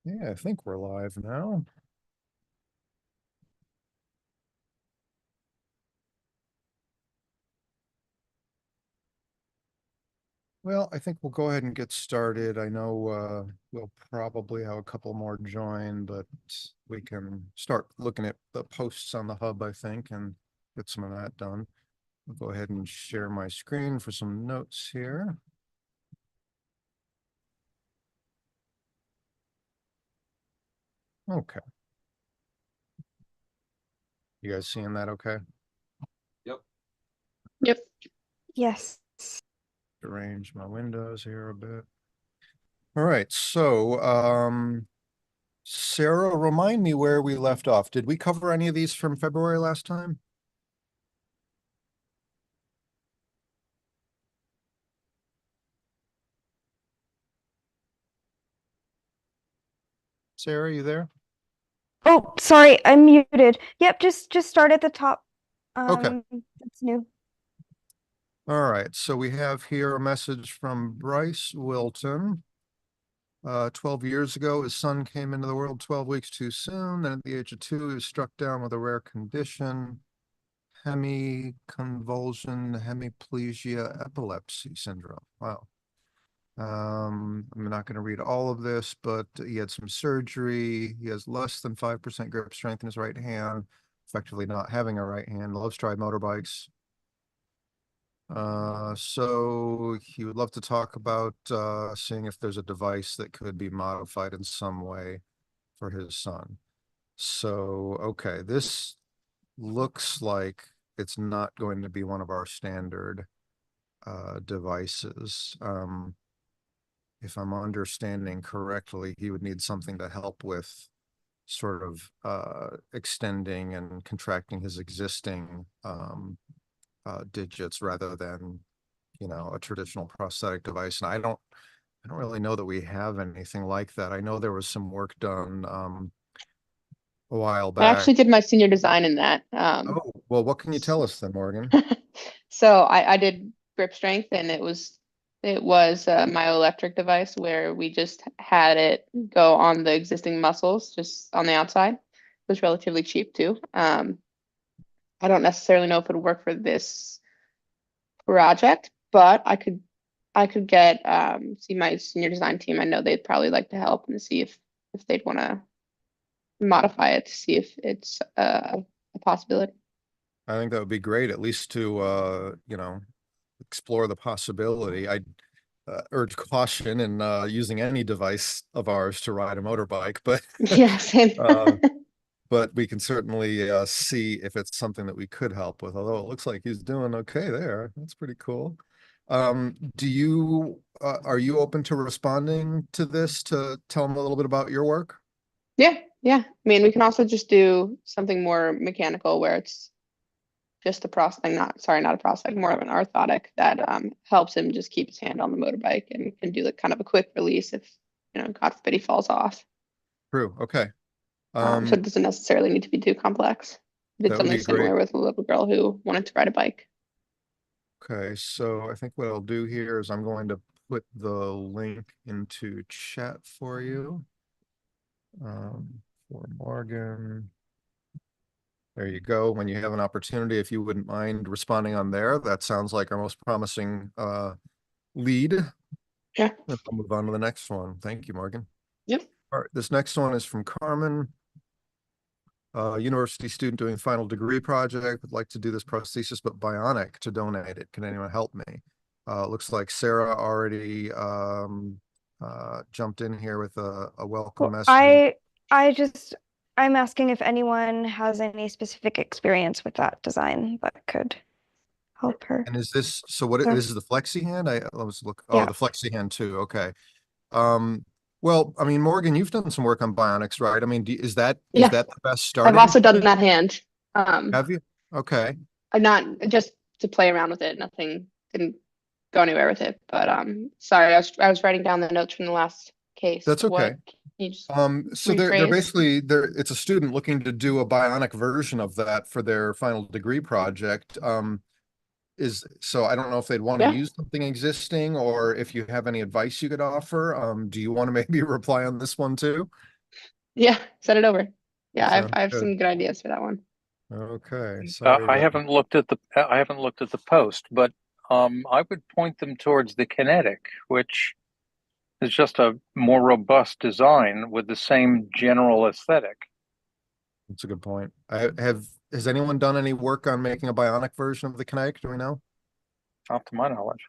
Yeah, I think we're live now. Well, I think we'll go ahead and get started. I know we'll probably have a couple more join, but we can start looking at the posts on the hub, I think, and get some of that done. I'll go ahead and share my screen for some notes here. Okay. You guys seeing that okay? Yep. Yep. Yes. Arrange my windows here a bit. All right, so Sarah, remind me where we left off. Did we cover any of these from February last time? Sarah, you there? Oh, sorry, I'm muted. Yep, just start at the top. Okay. That's new. All right, so we have here a message from Bryce Wilton. 12 years ago, his son came into the world 12 weeks too soon. Then at the age of 2, he was struck down with a rare condition, hemiconvulsion hemiplegia epilepsy syndrome. Wow. I'm not going to read all of this, but he had some surgery. He has less than 5% grip strength in his right hand, effectively not having a right hand. Loves to ride motorbikes. So he would love to talk about seeing if there's a device that could be modified in some way for his son. So, okay, this looks like it's not going to be one of our standard devices. If I'm understanding correctly, he would need something to help with sort of extending and contracting his existing digits rather than, you know, a traditional prosthetic device. And I don't really know that we have anything like that. I know there was some work done a while I back. actually did my senior design in that. Oh, well, what can you tell us then, Morgan? So I did grip strength, and it was a myoelectric device where we just had it go on the existing muscles, just on the outside. It was relatively cheap too. I don't necessarily know if it would work for this project, but I could get see my senior design team. I know they'd probably like to help and see if they'd want to modify it to see if it's a possibility. I think that would be great, at least to you know, explore the possibility. I urge caution in using any device of ours to ride a motorbike, but Yeah, same. uh, but we can certainly see if it's something that we could help with. Although it looks like he's doing okay there. That's pretty cool. Do you are you open to responding to this to tell him a little bit about your work? Yeah, yeah. I mean, we can also just do something more mechanical where it's just a prosthetic, not sorry, not a prosthetic, more of an orthotic that helps him just keep his hand on the motorbike and can do like kind of a quick release if, God forbid he falls off. True. Okay. So it doesn't necessarily need to be too complex. I did That would something be great. similar with a little girl who wanted to ride a bike. Okay, so I think what I'll do here is I'm going to put the link into chat for you. For Morgan. There you go. When you have an opportunity, if you wouldn't mind responding on there, that sounds like our most promising lead. Yeah. And I'll move on to the next one. Thank you, Morgan. Yep. All right, this next one is from Carmen. University student doing final degree project, would like to do this prosthesis, but bionic to donate it. Can anyone help me? Looks like Sarah already jumped in here with a welcome Well, message. I'm asking if anyone has any specific experience with that design that could help her. And is this, so what, Yeah. this is the flexi hand? I was look, oh, Yeah. the flexi hand too. Okay. Well, I mean, Morgan, you've done some work on bionics, right? I mean, is that Yeah. the best I've starting also done point? that hand. Have you? Okay. I'm not just to play around with it. Nothing didn't go anywhere with it. But sorry, I was writing down the notes from the last case. That's okay. What can you just So they're rephrase? basically it's a student looking to do a bionic version of that for their final degree project. So I don't know if they'd want to Yeah. use something existing or if you have any advice you could offer. Do you want to maybe reply on this one too? Yeah, send it over. Yeah, Sounds I have good. some good ideas for that one. Okay, sorry. I haven't looked at the post, but I would point them towards the kinetic, which is just a more robust design with the same general aesthetic. That's a good point. Has anyone done any work on making a bionic version of the Kinetic? Do we know? Not to my knowledge.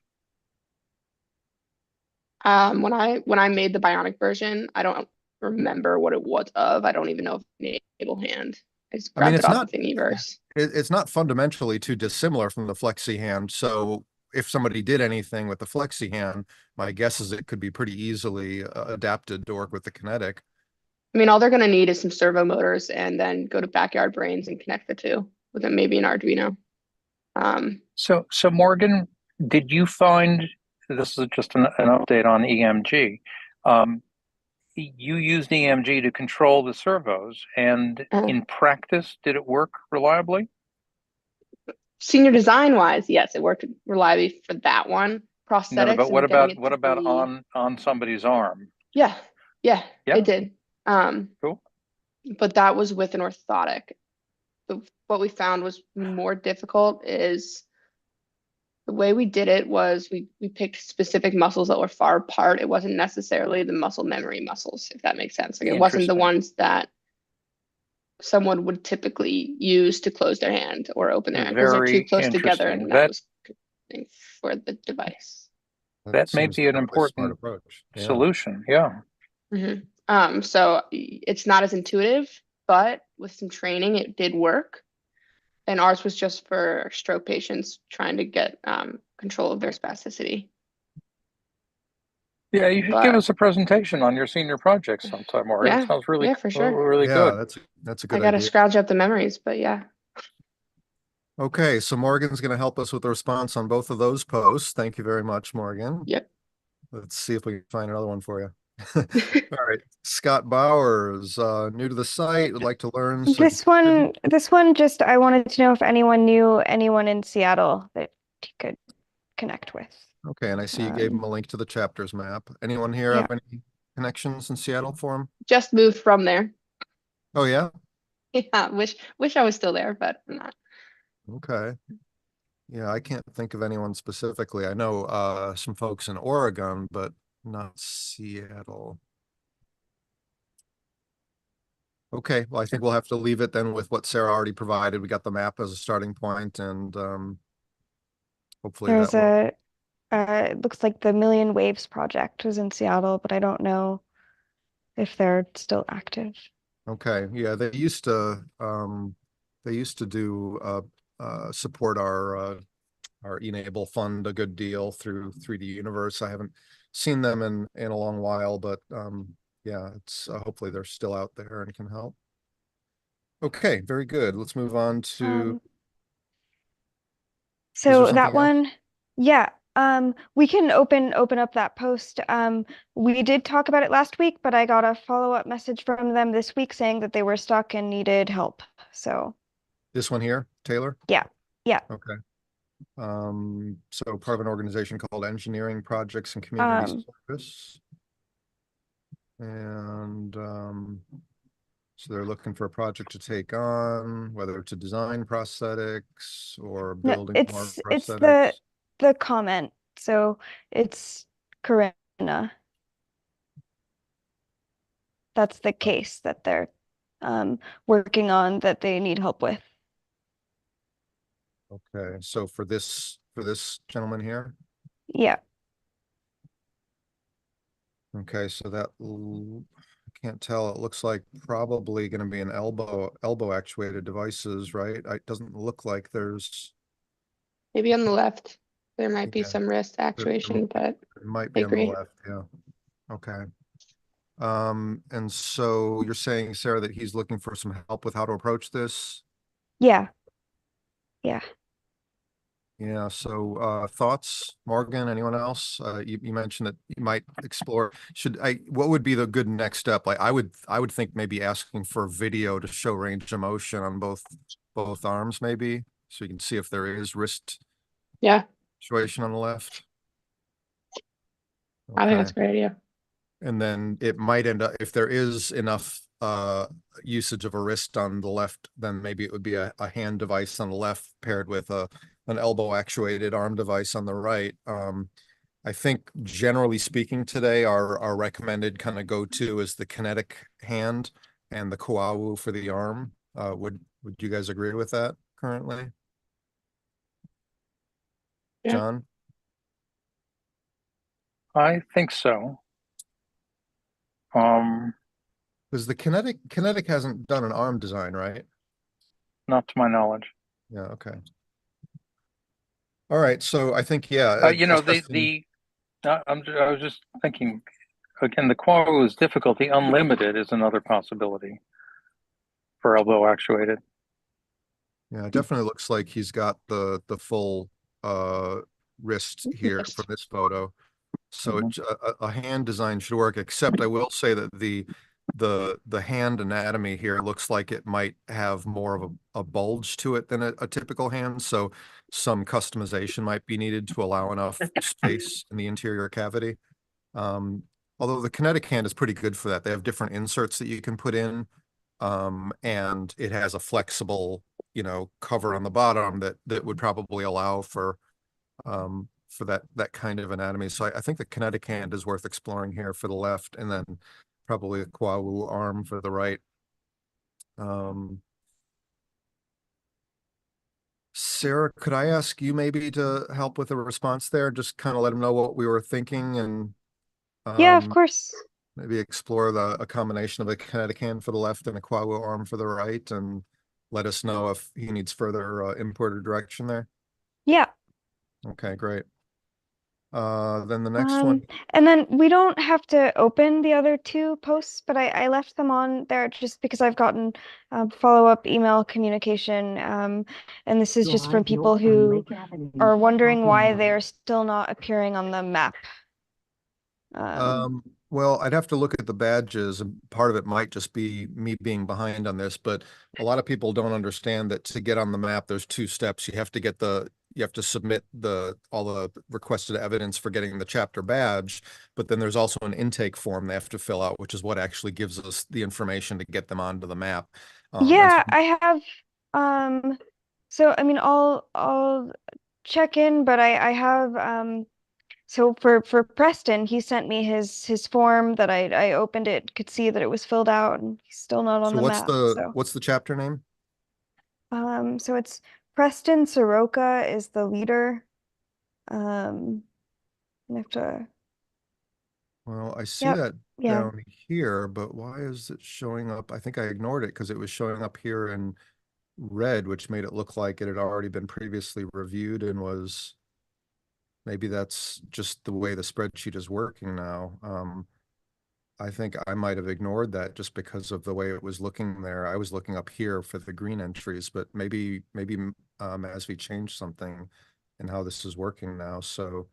When I made the bionic version, I don't remember what it was of. I don't even know if it enable hand. I just I mean, grabbed it it's off the not Thingiverse. it's not fundamentally too dissimilar from the Flexi Hand. So if somebody did anything with the Flexi Hand, my guess is it could be pretty easily adapted to work with the Kinetic. I mean, all they're gonna need is some servo motors and then go to Backyard Brains and connect the two with maybe an Arduino. So Morgan, did you find this is just an update on EMG? You used EMG to control the servos, and uh, in practice, did it work reliably? Senior design wise, yes, it worked reliably for that one. No, no, Prosthetics but and getting it what to about be, on somebody's arm? yeah, yeah, Yeah, it did. cool. But that was with an orthotic. What we found was more difficult is the way we did it was we picked specific muscles that were far apart. It wasn't necessarily the muscle memory muscles, if that makes sense. Like it wasn't the Interesting. ones that someone would typically use to close their hand or open their hand because they're too Very close together, and interesting. that was confusing for the device. That may Seems be like an a really smart important approach. Yeah. solution. Yeah. So it's not as intuitive, but with some training, it did work. And ours was just for stroke patients trying to get control of their spasticity. Yeah, you should give But us a presentation on your senior project sometime, Morgan. yeah, Sounds yeah, for sure. really Yeah, good. that's a I good gotta idea. scrounge up the memories, but yeah. Okay, so Morgan's going to help us with a response on both of those posts. Thank you very much, Morgan. Yep. Let's see if we can find another one for you. All right, Scott Bowers, new to the site, would like to learn some. This one just, I wanted to know if anyone knew anyone in Seattle that he could connect with. Okay, and I see you gave Um, him a link to the chapters map. Anyone here yeah. have any connections in Seattle for him? Just moved from there. Oh, yeah? Yeah, wish I was still there, but I'm not. Okay. Yeah, I can't think of anyone specifically. I know some folks in Oregon, but not Seattle. Okay, well, I think we'll have to leave it then with what Sarah already provided. We got the map as a starting point, and hopefully that There's will. it looks like the Million Waves project was in Seattle, but I don't know if they're still active. Okay, yeah, they used to do support our e-NABLE fund a good deal through 3D Universe. I haven't seen them in a long while, but yeah, it's hopefully they're still out there and can help. Okay, very good. Let's move on to. So something that else? one, yeah, we can open up that post. We did talk about it last week, but I got a follow-up message from them this week saying that they were stuck and needed help. So This one here, Taylor? yeah, yeah. Okay. So part of an organization called Engineering Projects and Community Service. And so they're looking for a project to take on, whether to design prosthetics or No, building more it's prosthetics. the comment. So it's Corinna. That's the case that they're working on that they need help with. Okay, so for this gentleman here. Yeah. Okay, so I can't tell. It looks like probably going to be an elbow actuated devices, right? It doesn't look like there's. Maybe on the left, there might be Yeah, some wrist actuation, but it might I be on the agree. left. Yeah. Okay. And so you're saying, Sarah, that he's looking for some help with how to approach this? Yeah. Yeah. Yeah, so thoughts, Morgan, anyone else? You mentioned that you might explore, what would be the good next step? Like I would think maybe asking for video to show range of motion on both arms, maybe, so you can see if there is wrist Yeah, situation on the left. I think Okay. that's a great idea. And then it might end up, if there is enough usage of a wrist on the left, then maybe it would be a hand device on the left paired with an elbow actuated arm device on the right. I think generally speaking today, our recommended kind of go-to is the kinetic hand and the Kuawu for the arm. Would you guys agree with that currently? Yeah. John? I think so. Because the kinetic hasn't done an arm design, right? Not to my knowledge. Yeah, okay. All right, so I think, yeah. I was just thinking, again, the Kuawu is difficult. The unlimited is another possibility for elbow actuated. Yeah, it definitely looks like he's got the full wrist here Wrist. from this photo. So a hand design should work, except I will say that the hand anatomy here looks like it might have more of a bulge to it than a typical hand. So some customization might be needed to allow enough space in the interior cavity. Although the kinetic hand is pretty good for that. They have different inserts that you can put in. And it has a flexible, cover on the bottom that would probably allow for that kind of anatomy. So I think the kinetic hand is worth exploring here for the left, and then probably a Kuawu arm for the right. Sarah, could I ask you maybe to help with a response there? Just kind of let them know what we were thinking, and Yeah, of course. maybe explore a combination of a kinetic hand for the left and a Kuawu arm for the right, and let us know if he needs further input or direction there. Yeah. Okay, great. Then the next one. And then we don't have to open the other two posts, but I left them on there just because I've gotten follow-up email communication. And this is just from people who are wondering why they're still not appearing on the map. Well, I'd have to look at the badges, and part of it might just be me being behind on this, but a lot of people don't understand that to get on the map, there's two steps. You have to submit all the requested evidence for getting the chapter badge, but then there's also an intake form they have to fill out, which is what actually gives us the information to get them onto the map. Yeah, I have so I mean I'll check in, but I have so for Preston, he sent me his form that I opened it, could see that it was filled out, and he's still not on So the what's map. what's the chapter name? So it's Preston Soroka is the leader. I have to. Well, I see Yep. that Yeah. down here, but why is it showing up? I think I ignored it because it was showing up here in red, which made it look like it had already been previously reviewed and was, maybe that's just the way the spreadsheet is working now. I think I might have ignored that just because of the way it was looking there. I was looking up here for the green entries, but maybe Masvi changed something in how this is working now. So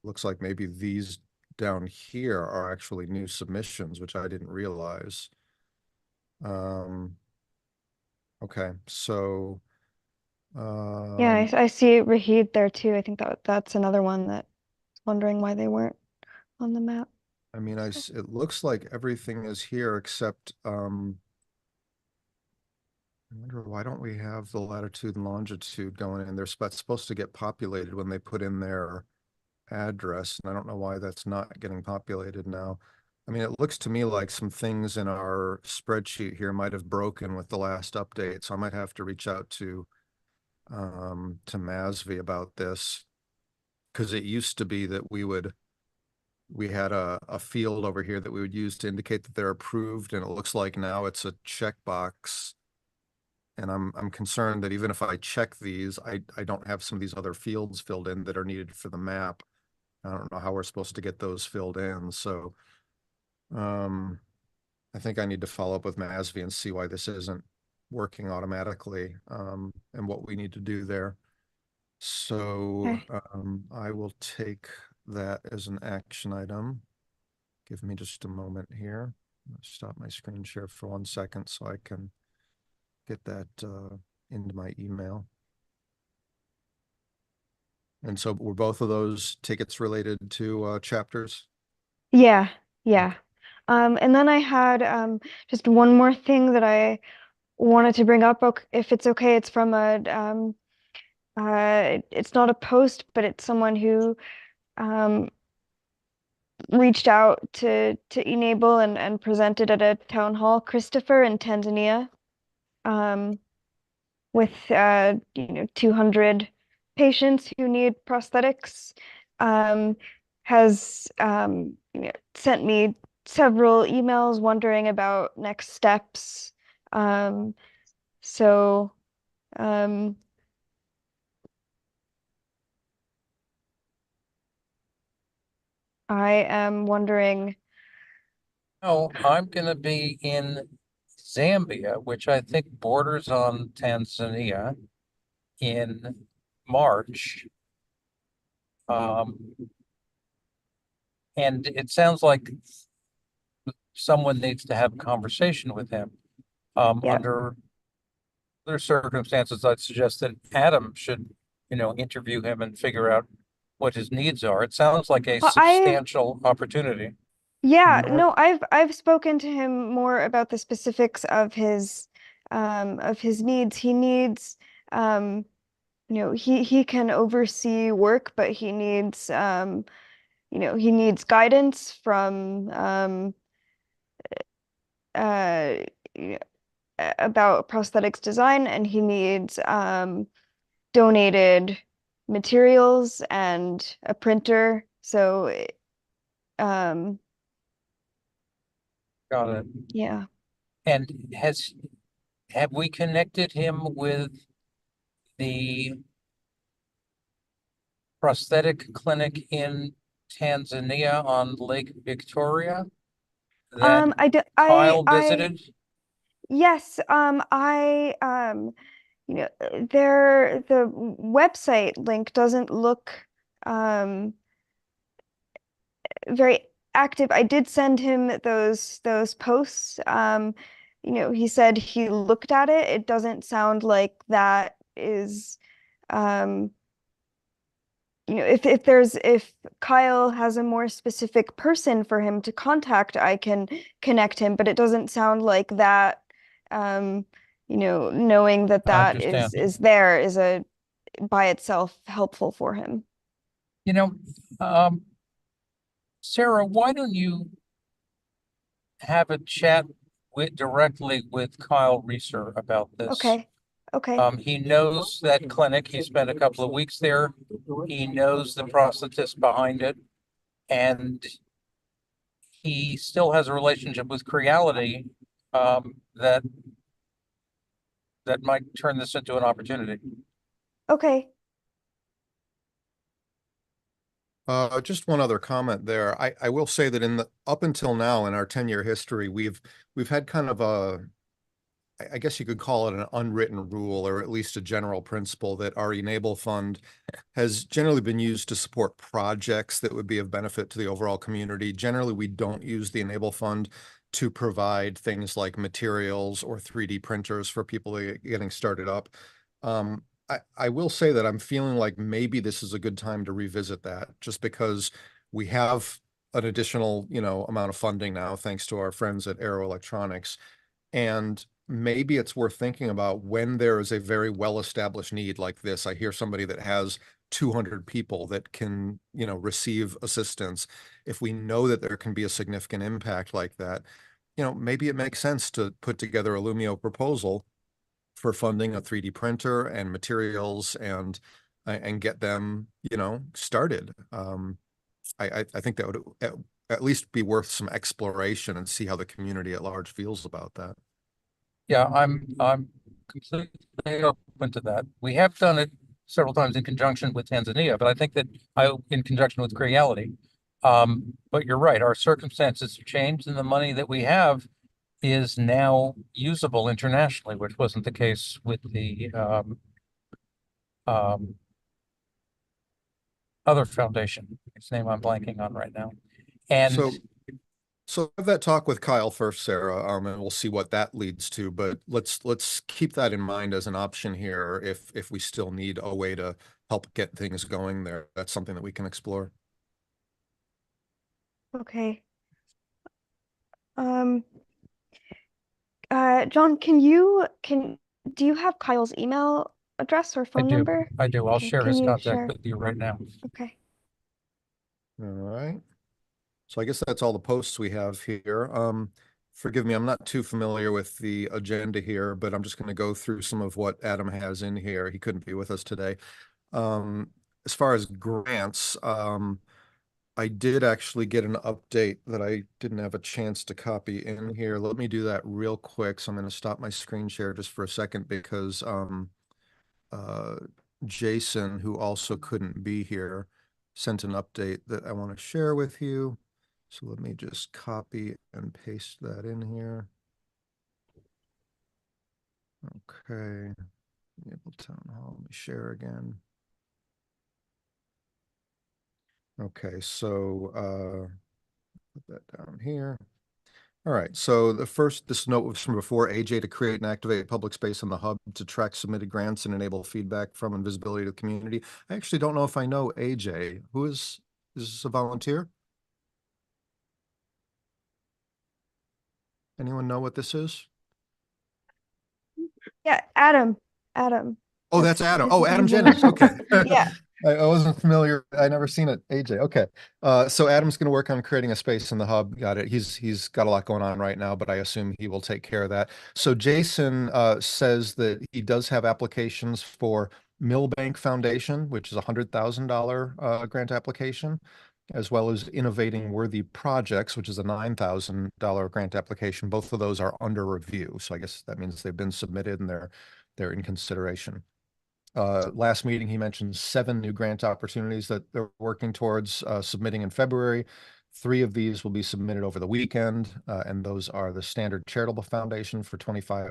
looks like maybe these down here are actually new submissions, which I didn't realize. Okay, so Yeah, I see Rahid there too. I think that's another one that's wondering why they weren't on the map. I mean, it looks like everything is here except I wonder, why don't we have the latitude and longitude going in? They're supposed to get populated when they put in their address, and I don't know why that's not getting populated now. I mean, it looks to me like some things in our spreadsheet here might have broken with the last update, so I might have to reach out to Masvi about this, because it used to be that we had a field over here that we would use to indicate that they're approved, and it looks like now it's a checkbox. And I'm concerned that even if I check these, I don't have some of these other fields filled in that are needed for the map. I don't know how we're supposed to get those filled in. So I think I need to follow up with Masvi and see why this isn't working automatically, and what we need to do there. So Okay. I will take that as an action item. Give me just a moment here. Stop my screen share for 1 second so I can get that into my email. And so were both of those tickets related to chapters? Yeah, yeah. And then I had just one more thing that I wanted to bring up, if it's okay. It's from it's not a post, but it's someone who um reached out to e-NABLE and presented at a town hall. Christopher in Tanzania, um, with 200 patients who need prosthetics, um, has sent me several emails wondering about next steps. Um, so um, I am wondering. Oh, I'm going to be in Zambia, which I think borders on Tanzania, in March. Um, and it sounds like someone needs to have a conversation with him. Yeah. Under other circumstances, I'd suggest that Adam should, interview him and figure out what his needs are. It sounds like a Well, I substantial opportunity. Yeah, Nor- no, I've spoken to him more about the specifics of his needs. He needs he can oversee work, but he needs guidance from uh y- about prosthetics design, and he needs donated materials and a printer. So um Got it. yeah. And have we connected him with the prosthetic clinic in Tanzania on Lake Victoria that I do, Kyle visited? yes, the website link doesn't look um very active. I did send him those posts. He said he looked at it. It doesn't sound like that is um if Kyle has a more specific person for him to contact, I can connect him, but it doesn't sound like that. Knowing that I that understand. is there is a by itself helpful for him. You know, um, Sarah, why don't you have a chat directly with Kyle Reeser about this? Okay. Okay. He knows that clinic. He spent a couple of weeks there. He knows the prosthetist behind it, and he still has a relationship with Creality that might turn this into an opportunity. Okay. Just one other comment there. I will say that up until now in our 10-year history, we've had kind of I guess you could call it an unwritten rule, or at least a general principle, that our e-NABLE fund has generally been used to support projects that would be of benefit to the overall community. Generally, we don't use the e-NABLE fund to provide things like materials or 3D printers for people getting started up. I will say that I'm feeling like maybe this is a good time to revisit that, just because we have an additional, amount of funding now, thanks to our friends at Aero Electronics. And maybe it's worth thinking about when there is a very well-established need like this. I hear somebody that has 200 people that can, receive assistance. If we know that there can be a significant impact like that, maybe it makes sense to put together a Lumio proposal for funding a 3D printer and materials and get them, started. I think that would at least be worth some exploration and see how the community at large feels about that. Yeah, I'm completely open to that. We have done it several times in conjunction with Tanzania, but I think that in conjunction with Creality. But you're right, our circumstances have changed, and the money that we have is now usable internationally, which wasn't the case with the um, other foundation, whose name I'm blanking on right now. And So, so have that talk with Kyle first, Sarah, and we'll see what that leads to. But let's keep that in mind as an option here if we still need a way to help get things going there. That's something that we can explore. Okay. Um, John, do you have Kyle's email address or phone number? I do. I'll Okay, share can his you contact share? with you right now. Okay. All right. So I guess that's all the posts we have here. Forgive me, I'm not too familiar with the agenda here, but I'm just going to go through some of what Adam has in here. He couldn't be with us today. As far as grants, I did actually get an update that I didn't have a chance to copy in here. Let me do that real quick. So I'm going to stop my screen share just for a second because uh, Jason, who also couldn't be here, sent an update that I want to share with you. So let me just copy and paste that in here. Okay. Enable Town Hall. Let me share again. Okay, so put that down here. All right, so this note was from before AJ to create and activate public space on the hub to track submitted grants and enable feedback from and visibility to the community. I actually don't know if I know AJ. Who is this a volunteer? Anyone know what this is? Yeah, Adam. Adam. Oh, that's Adam. his Oh, Adam name. Jennings. Okay. Yeah. I wasn't familiar. I never seen it. AJ. Okay. So Adam's going to work on creating a space in the hub. Got it. He's got a lot going on right now, but I assume he will take care of that. So Jason says that he does have applications for Millbank Foundation, which is $100,000 grant application, as well as Innovating Worthy Projects, which is a $9,000 grant application. Both of those are under review. So I guess that means they've been submitted and they're in consideration. Last meeting, he mentioned 7 new grant opportunities that they're working towards submitting in February. 3 of these will be submitted over the weekend, and those are the Standard Charitable Foundation for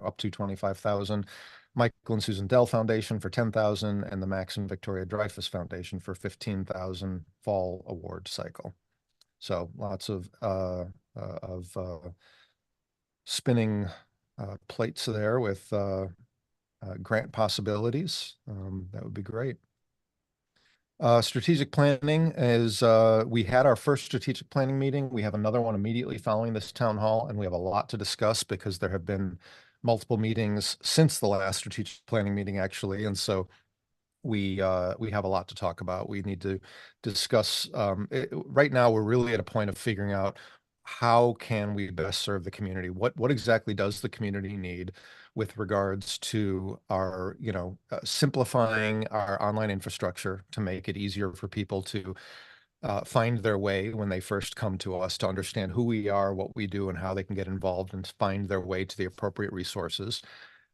up to 25,000, Michael and Susan Dell Foundation for 10,000, and the Max and Victoria Dreyfus Foundation for 15,000 fall award cycle. So lots of spinning plates there with grant possibilities. That would be great. Strategic planning is, we had our first strategic planning meeting. We have another one immediately following this town hall, and we have a lot to discuss because there have been multiple meetings since the last strategic planning meeting, actually. And so we have a lot to talk about. We need to discuss, right now, we're really at a point of figuring out how can we best serve the community? What exactly does the community need with regards to our, simplifying our online infrastructure to make it easier for people to find their way when they first come to us, to understand who we are, what we do, and how they can get involved and find their way to the appropriate resources.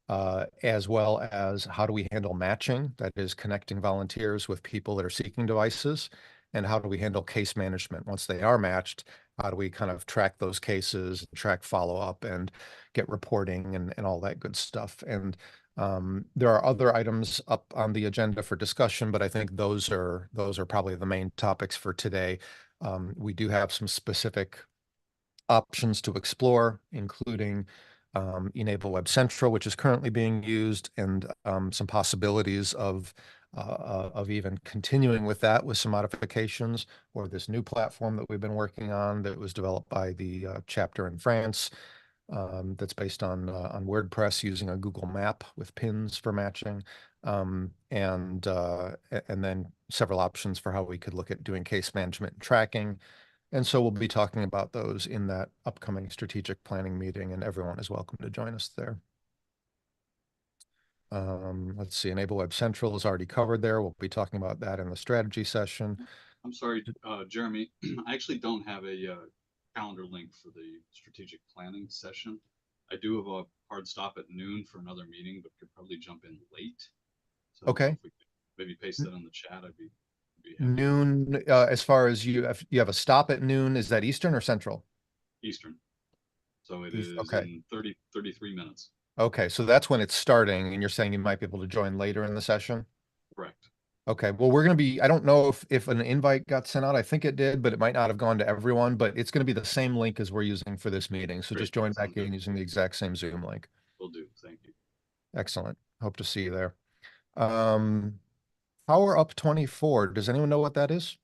As well as how do we handle matching, that is connecting volunteers with people that are seeking devices, and how do we handle case management once they are matched? How do we kind of track those cases, track follow-up, and get reporting and all that good stuff? And there are other items up on the agenda for discussion, but I think those are probably the main topics for today. We do have some specific options to explore, including e-NABLE Web Central, which is currently being used, and some possibilities of even continuing with that with some modifications, or this new platform that we've been working on that was developed by the chapter in France, that's based on WordPress using a Google map with pins for matching, and then several options for how we could look at doing case management and tracking. And so we'll be talking about those in that upcoming strategic planning meeting, and everyone is welcome to join us there. Let's see, Enable Web Central is already covered there. We'll be talking about that in the strategy session. I'm sorry, Jeremy, I actually don't have a calendar link for the strategic planning session. I do have a hard stop at noon for another meeting, but could probably jump in late. So Okay. if we could maybe paste that in the chat, I'd be happy. Noon, as far as you have a stop at noon, is that Eastern or Central? Eastern. So it is Okay. in 33 minutes. Okay, so that's when it's starting, and you're saying you might be able to join later in the session? Correct. Okay, well, we're going to be, I don't know if an invite got sent out. I think it did, but it might not have gone to everyone, but it's going to be the same link as we're using for this meeting. So Great. just join Sounds back in good. using the exact same Zoom link. Will do. Thank you. Excellent. Hope to see you there. Power Up 24. Does anyone know what that is?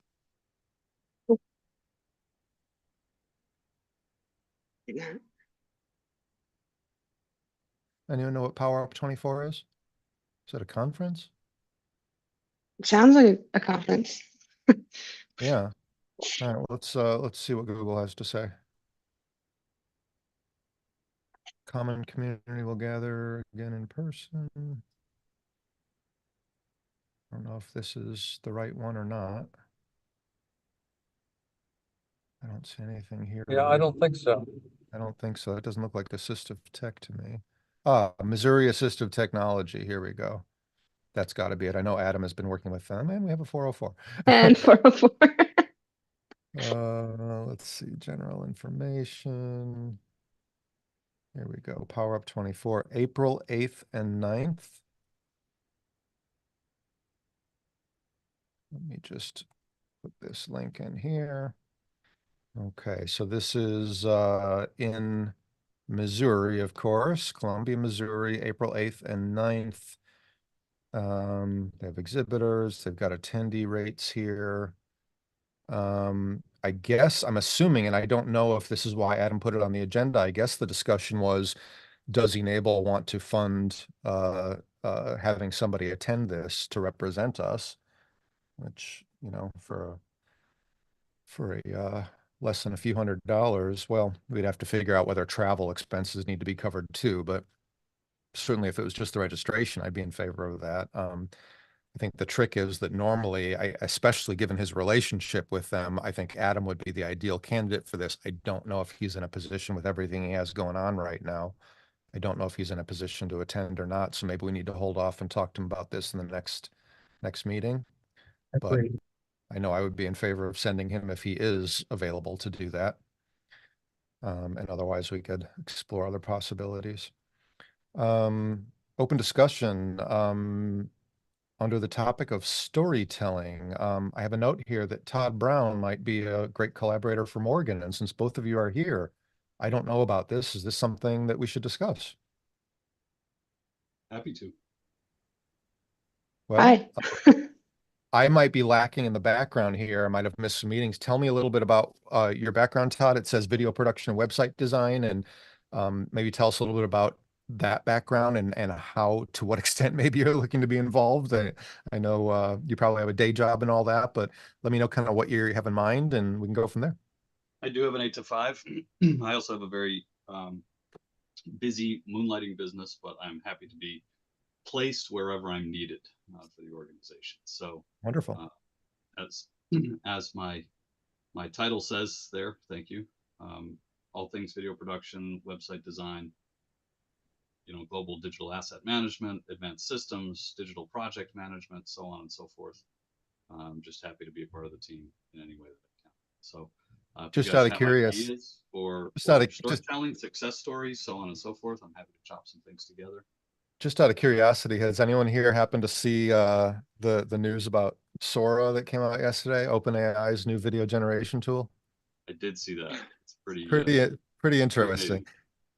Anyone know what Power Up 24 is? Is it a conference? Sounds like a conference. Yeah. All right, let's see what Google has to say. Common community will gather again in person. I don't know if this is the right one or not. I don't see anything here. Yeah, I don't think so. I don't think so. It doesn't look like assistive tech to me. Ah, Missouri Assistive Technology. Here we go. That's got to be it. I know Adam has been working with them, and we have a 404. And 404. Let's see, general information. Here we go. Power Up 24, April 8th and 9th. Let me just put this link in here. Okay, so this is in Missouri, of course, Columbia, Missouri, April 8th and 9th. They have exhibitors, they've got attendee rates here. I guess I'm assuming, and I don't know if this is why Adam put it on the agenda. I guess the discussion was, does e-NABLE want to fund having somebody attend this to represent us? Which, you know, for a less than a few $100s, well, we'd have to figure out whether travel expenses need to be covered too. But certainly, if it was just the registration, I'd be in favor of that. I think the trick is that normally, especially given his relationship with them, I think Adam would be the ideal candidate for this. I don't know if he's in a position with everything he has going on right now. I don't know if he's in a position to attend or not. So maybe we need to hold off and talk to him about this in the next meeting. But I know I would be in favor of sending him if he is available to do that. And otherwise, we could explore other possibilities. Open discussion. Under the topic of storytelling, I have a note here that Todd Brown might be a great collaborator for Morgan. And since both of you are here, I don't know about this. Is this something that we should discuss? Happy to. Well, Hi. I might be lacking in the background here. I might have missed some meetings. Tell me a little bit about your background, Todd. It says video production and website design, and maybe tell us a little bit about that background and how, to what extent maybe you're looking to be involved. I know you probably have a day job and all that, but let me know kind of what you have in mind and we can go from there. I do have an 8 to 5. I also have a very busy moonlighting business, but I'm happy to be placed wherever I'm needed for the organization. So Wonderful. As my title says there, thank you. All things video production, website design, global digital asset management, advanced systems, digital project management, so on and so forth. I'm just happy to be a part of the team in any way that I can. So just out of curiosity, for storytelling, success stories, so on and so forth, I'm happy to chop some things together. Just out of curiosity, has anyone here happened to see the news about Sora that came out yesterday, OpenAI's new video generation tool? I did see that. It's pretty interesting.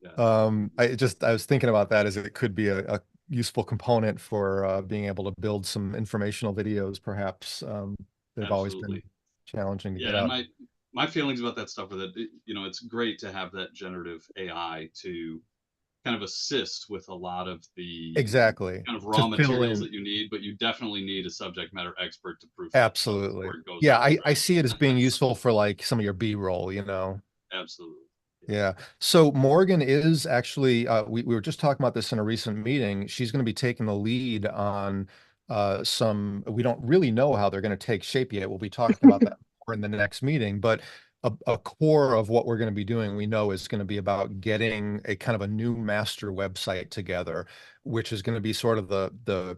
Yeah. I was thinking about that as it could be a useful component for being able to build some informational videos, perhaps. They've always been challenging to get out. My feelings about that stuff are that it's great to have that generative AI to kind of assist with a lot of the kind of raw materials that you need, but you definitely need a subject matter expert to proof. Absolutely. Yeah, I see it as being useful for like some of your B-roll, Absolutely. Yeah. So Morgan is actually, we were just talking about this in a recent meeting. She's going to be taking the lead on we don't really know how they're going to take shape yet. We'll be talking about that more in the next meeting, but a core of what we're going to be doing, we know, is going to be about getting a kind of a new master website together, which is going to be sort of the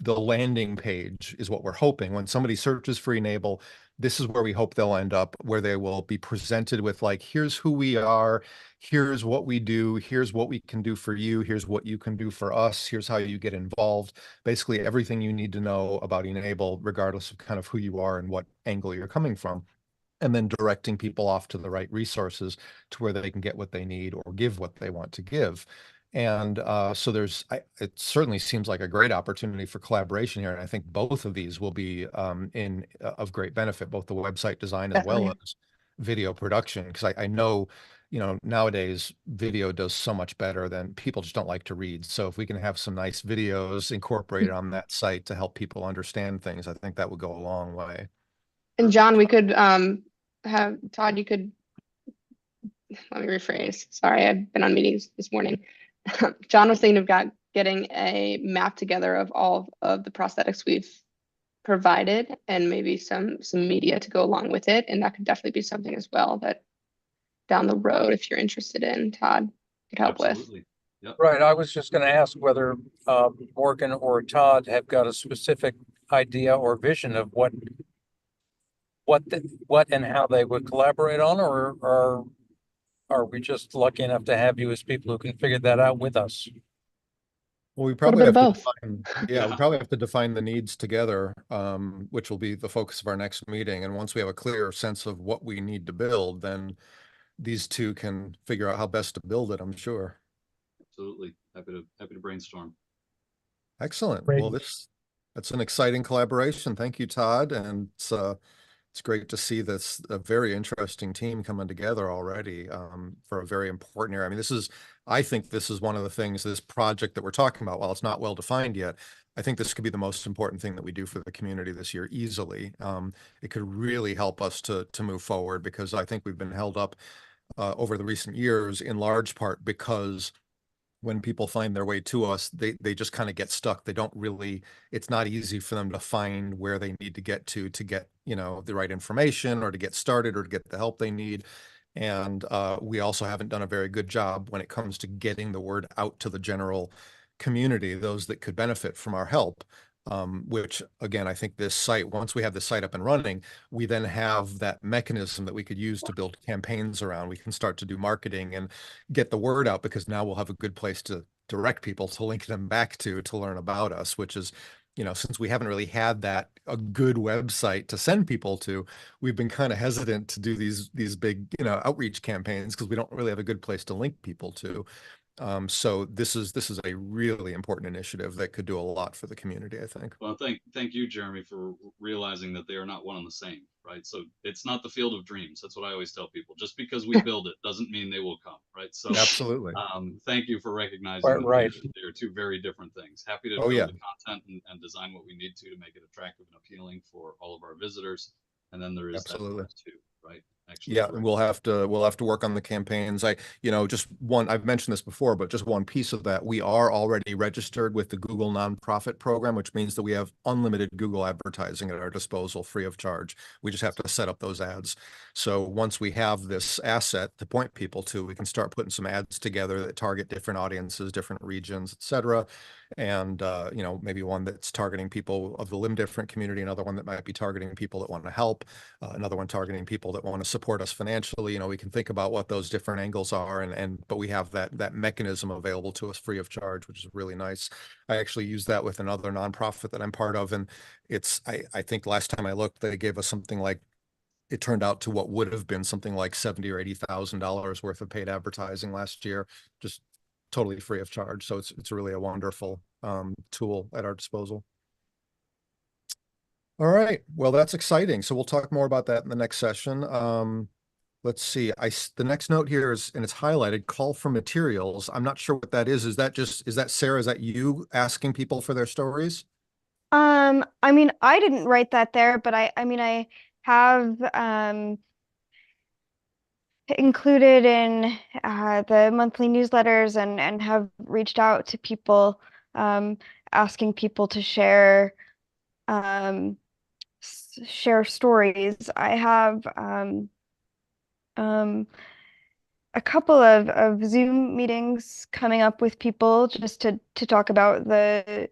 landing page is what we're hoping. When somebody searches for e-NABLE, this is where we hope they'll end up, where they will be presented with like, here's who we are, here's what we do, here's what we can do for you, here's what you can do for us, here's how you get involved. Basically everything you need to know about e-NABLE, regardless of kind of who you are and what angle you're coming from. And then directing people off to the right resources to where they can get what they need or give what they want to give. And so it certainly seems like a great opportunity for collaboration here. And I think both of these will be of great benefit, both the website design as well as video production. Because I know you know, nowadays video does so much better than people just don't like to read. So if we can have some nice videos incorporated on that site to help people understand things, I think that would go a long way. And John, we could have Todd, you could let me rephrase. Sorry, I've been on meetings this morning. John was thinking of getting a map together of all of the prosthetics we've provided and maybe some media to go along with it. And that could definitely be something as well that down the road, if you're interested in, Todd could help with. Absolutely. Yep. Right, I was just gonna ask whether Morgan or Todd have got a specific idea or vision of what and how they would collaborate on, or are we just lucky enough to have you as people who can figure that out with us? Well, we A little probably bit have of to both. define, we Yeah. probably have to define the needs together, which will be the focus of our next meeting. And once we have a clear sense of what we need to build, then these two can figure out how best to build it, I'm sure. Absolutely. Happy to brainstorm. Excellent. Great. Well, that's an exciting collaboration. Thank you, Todd. And it's great to see this a very interesting team coming together already for a very important area. I mean, I think this is one of the things, this project that we're talking about, while it's not well defined yet, I think this could be the most important thing that we do for the community this year easily. It could really help us to move forward, because I think we've been held up over the recent years in large part because when people find their way to us, they just kind of get stuck. They don't really, it's not easy for them to find where they need to get, you know, the right information or to get started or to get the help they need. And we also haven't done a very good job when it comes to getting the word out to the general community, those that could benefit from our help. Which again, I think this site, once we have the site up and running, we then have that mechanism that we could use to build campaigns around. We can start to do marketing and get the word out, because now we'll have a good place to direct people to link them back to learn about us, which is, you know, since we haven't really had a good website to send people to, we've been kind of hesitant to do these big, you know, outreach campaigns, because we don't really have a good place to link people to. So this is a really important initiative that could do a lot for the community, I think. Well, thank you, Jeremy, for realizing that they are not one and the same, right? So it's not the field of dreams. That's what I always tell people. Just because we build it doesn't mean they will come, right? So Absolutely. thank you for recognizing that Right. they are two very different things. Happy to Oh, build yeah. the content and design what we need to make it attractive and appealing for all of our visitors. And then there is Absolutely. that too, right? Actually, Yeah, and we'll have to work on the campaigns. I've mentioned this before, but just one piece of that, we are already registered with the Google nonprofit program, which means that we have unlimited Google advertising at our disposal, free of charge. We just have to set up those ads. So once we have this asset to point people to, we can start putting some ads together that target different audiences, different regions, et cetera. And you know, maybe one that's targeting people of the limb different community, another one that might be targeting people that want to help, another one targeting people that want to support us financially. You know, we can think about what those different angles are, but we have that mechanism available to us free of charge, which is really nice. I actually use that with another nonprofit that I'm part of, and I think last time I looked, they gave us something like, it turned out to what would have been something like $70,000 or $80,000 worth of paid advertising last year, just totally free of charge. So it's really a wonderful tool at our disposal. All right, well, that's exciting. So we'll talk more about that in the next session. Let's see, the next note here is, and it's highlighted, call for materials. I'm not sure what that is. Is that Sarah, is that you asking people for their stories? I mean, I didn't write that there, but I mean, I have included in the monthly newsletters and have reached out to people, asking people to share share stories. I have a couple of Zoom meetings coming up with people just to talk about the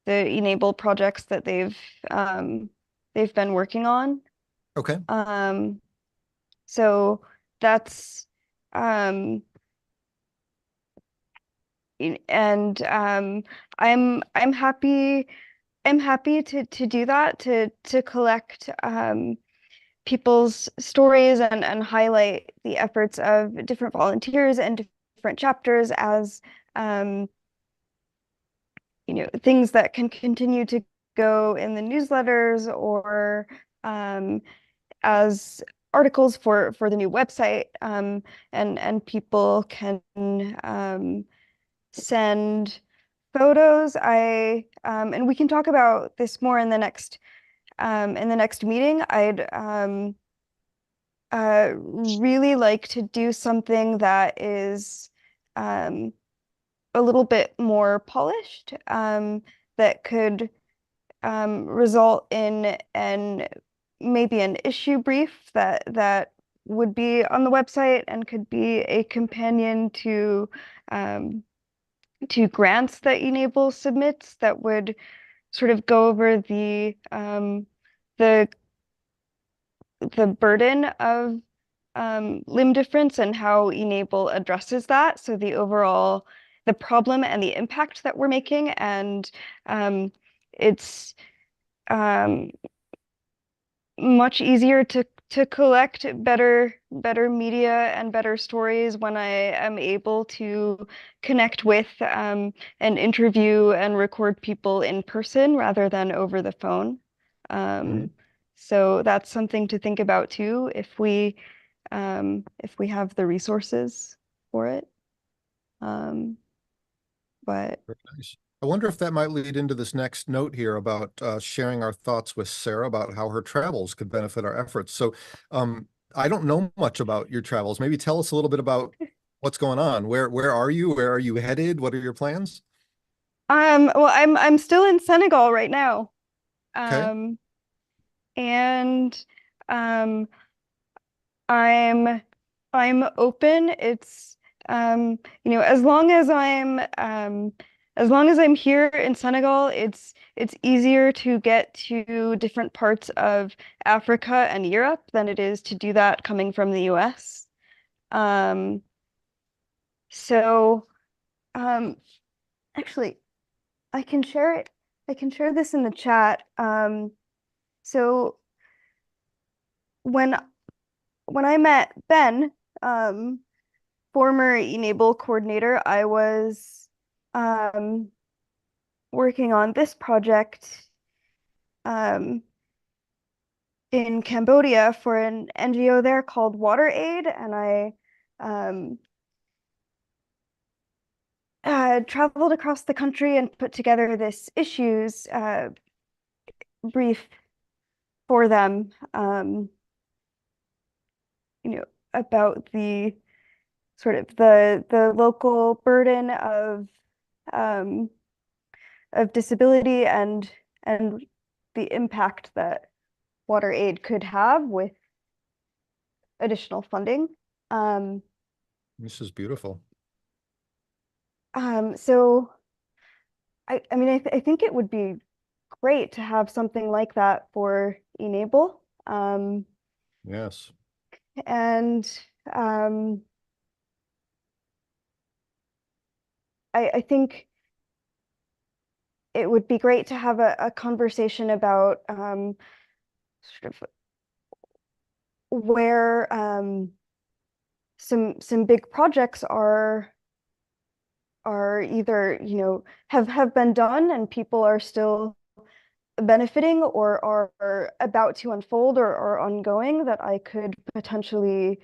e-NABLE projects that they've been working on. Okay. So that's and I'm happy to do that, to collect people's stories and highlight the efforts of different volunteers and different chapters as you know, things that can continue to go in the newsletters, or as articles for the new website, and people can send photos. And we can talk about this more in the next meeting. I'd really like to do something that is a little bit more polished, that could result in maybe an issue brief that would be on the website and could be a companion to grants that e-NABLE submits, that would sort of go over the burden of limb difference and how e-NABLE addresses that. So the problem and the impact that we're making. And it's much easier to collect better media and better stories when I am able to connect with and interview and record people in person rather than over the phone. So that's something to think about too, if we have the resources for it. But Very nice. I wonder if that might lead into this next note here about sharing our thoughts with Sarah about how her travels could benefit our efforts. So I don't know much about your travels. Maybe tell us a little bit about what's going on. Where are you? Where are you headed? What are your plans? Well, I'm still in Senegal right now. Okay. And I'm open. It's as long as I'm here in Senegal, it's easier to get to different parts of Africa and Europe than it is to do that coming from the US. So actually, I can share it. I can share this in the chat. So when I met Ben, former e-NABLE coordinator, I was working on this project in Cambodia for an NGO there called Water Aid, and I traveled across the country and put together this issues brief for them, about the sort of the local burden of disability and the impact that Water Aid could have with additional funding. This is beautiful. So I mean, I think it would be great to have something like that for e-NABLE. Yes. And I think it would be great to have a conversation about sort of where some big projects are either have been done and people are still benefiting, or are about to unfold, or ongoing, that I could potentially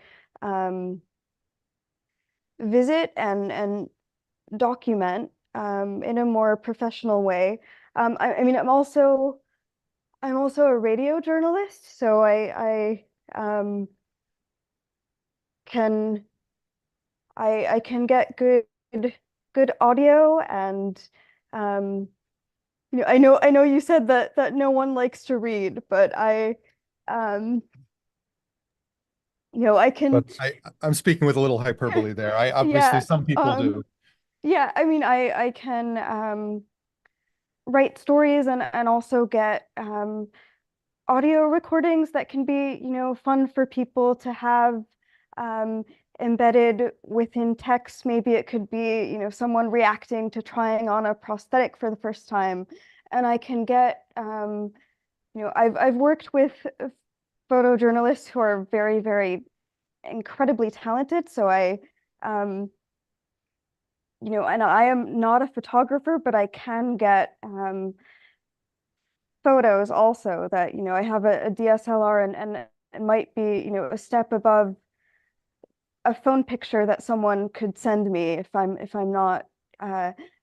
visit and document in a more professional way. I mean, I'm also a radio journalist, so I can get good audio, and I know you said that no one likes to read, but I can. But I'm speaking with a little hyperbole there. Obviously Yeah, some people do. yeah, I mean, I can write stories and also get audio recordings that can be, fun for people to have embedded within text. Maybe it could be, someone reacting to trying on a prosthetic for the first time. And I can get, I've worked with photojournalists who are very, very incredibly talented. So and I am not a photographer, but I can get photos also that, I have a DSLR and it might be, you know, a step above a phone picture that someone could send me if I'm not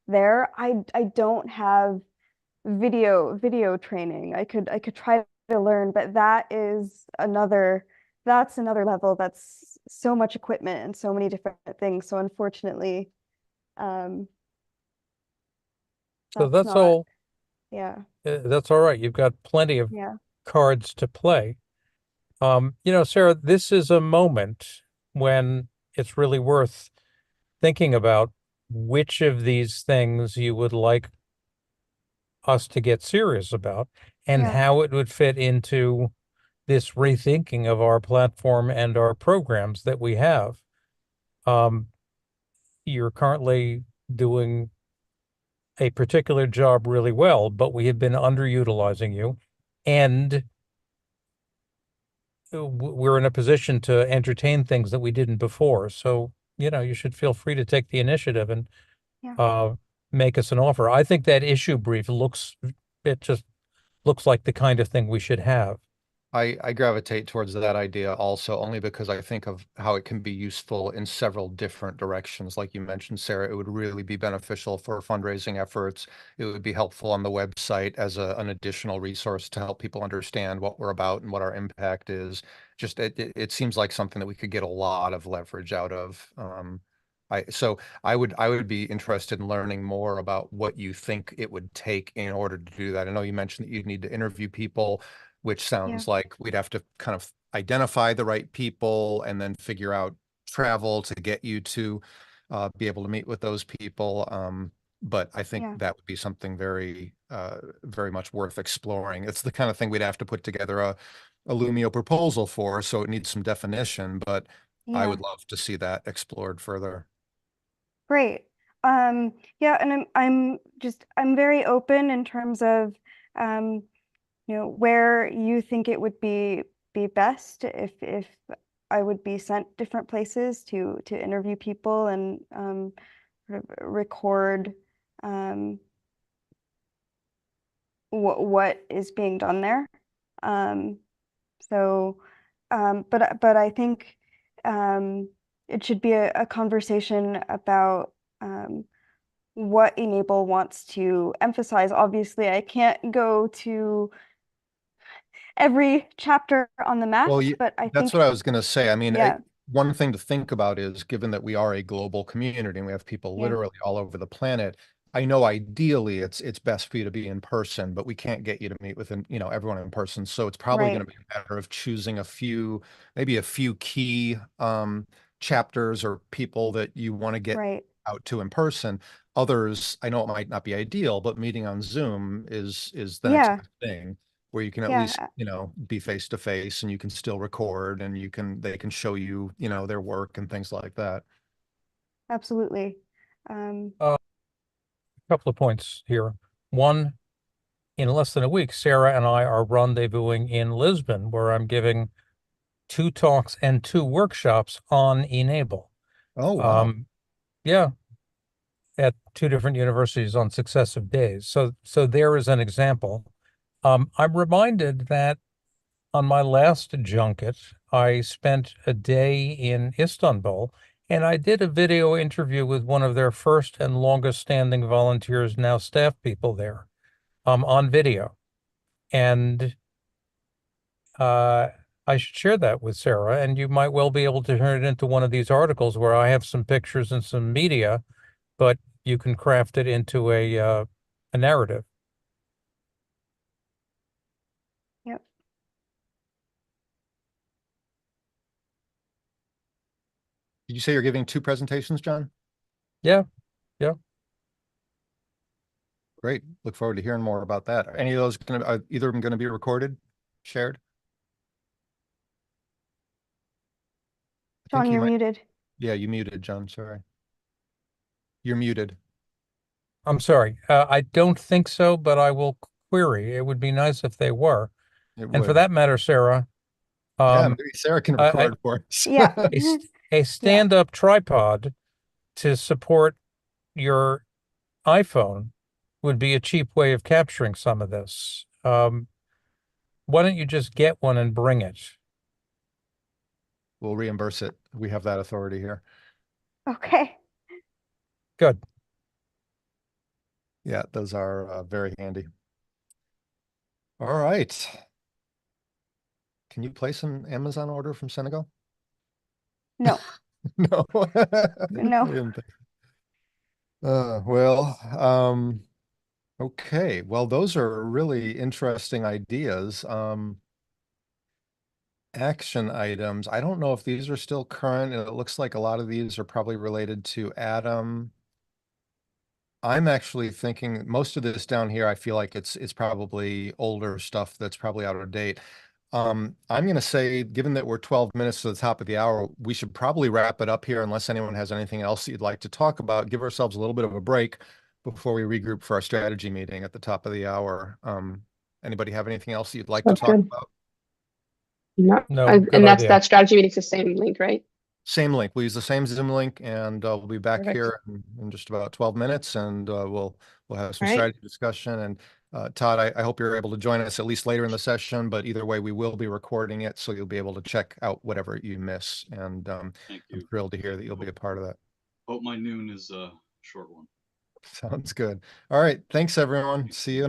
there. I don't have video training. I could try to learn, but that's another level. That's so much equipment and so many different things. So unfortunately, um, So that's that's not, all. yeah, That's all right. You've got plenty of yeah, cards to play. You know, Sarah, this is a moment when it's really worth thinking about which of these things you would like us to get serious about and yeah, how it would fit into this rethinking of our platform and our programs that we have. Um, you're currently doing a particular job really well, but we have been underutilizing you. And we're in a position to entertain things that we didn't before. So, you know, you should feel free to take the initiative and yeah, make us an offer. I think that issue brief it just looks like the kind of thing we should have. I gravitate towards that idea also only because I think of how it can be useful in several different directions. Like you mentioned, Sarah, it would really be beneficial for fundraising efforts. It would be helpful on the website as an additional resource to help people understand what we're about and what our impact is. Just it seems like something that we could get a lot of leverage out of. So I would be interested in learning more about what you think it would take in order to do that. I know you mentioned that you'd need to interview people, which yeah, sounds like we'd have to kind of identify the right people and then figure out travel to get you to be able to meet with those people. But I think yeah, that would be something very much worth exploring. It's the kind of thing we'd have to put together a Lumio proposal for, so it needs some definition, but I yeah. would love to see that explored further. Great. Yeah, and I'm very open in terms of um, you know, where you think it would be best if I would be sent different places to interview people and sort of record um, what is being done there. Um, so, but I think um, it should be a conversation about what e-NABLE wants to emphasize. Obviously, I can't go to every chapter on the Well, maps, but I that's think, what I was going to say. I mean, yeah, one thing to think about is given that we are a global community and we have people yeah, literally all over the planet, I know ideally it's best for you to be in person, but we can't get you to meet with, everyone in person. So it's probably going right, to be a matter of choosing maybe a few key chapters or people that you want to get right, out to in person. Others, I know it might not be ideal, but meeting on Zoom is the next yeah, best thing where you can at yeah, least, be face to face and you can still record and they can show you, their work and things like that. absolutely. Um, A couple of points here. One, in less than a week, Sarah and I are rendezvousing in Lisbon, where I'm giving 2 talks and 2 workshops on e-NABLE. Oh, wow. Yeah, at 2 different universities on successive days. So there is an example. I'm reminded that on my last junket, I spent a day in Istanbul and I did a video interview with one of their first and longest standing volunteers, now staff people there, on video. And uh, I should share that with Sarah, and you might well be able to turn it into one of these articles where I have some pictures and some media, but you can craft it into a narrative. yep. Did you say you're giving 2 presentations, John? Yeah, yeah. Great. Look forward to hearing more about that. Are any of those are either of them going to be recorded, shared? I think John, you you're might. muted. Yeah, you muted, John. Sorry. You're muted. I'm sorry. I don't think so, but I will query. It would be nice if they were. It And for would. that matter, Sarah, Yeah, um, maybe Sarah can I, record for us. Yeah. a stand-up tripod to support your iPhone would be a cheap way of capturing some of this. Why don't you just get one and bring it? we'll reimburse it. We have that authority here. Okay. Good. Yeah, those are very handy. All right. Can you place an Amazon order from Senegal? No, No. No. I didn't think- well, okay. Well, those are really interesting ideas. Action items. I don't know if these are still current, and it looks like a lot of these are probably related to Adam. I'm actually thinking most of this down here, I feel like it's probably older stuff that's probably out of date. I'm going to say, given that we're 12 minutes to the top of the hour, we should probably wrap it up here unless anyone has anything else you'd like to talk about. Give ourselves a little bit of a break before we regroup for our strategy meeting at the top of the hour. Anybody have anything else you'd like to Sounds talk good. about? No, No, good and idea. that strategy meeting's the same link, right? Same link. We use the same Zoom link, and we'll be back Perfect. here in just about 12 minutes, and we'll have some All right. strategy discussion. And Todd, I hope you're able to join us at least later in the session, but either way, we will be recording it, so you'll be able to check out whatever you miss. And Thank I'm you. thrilled to hear that you'll be a part of that. Hope my noon is a short one. Sounds good. All right. Thanks, everyone. See you.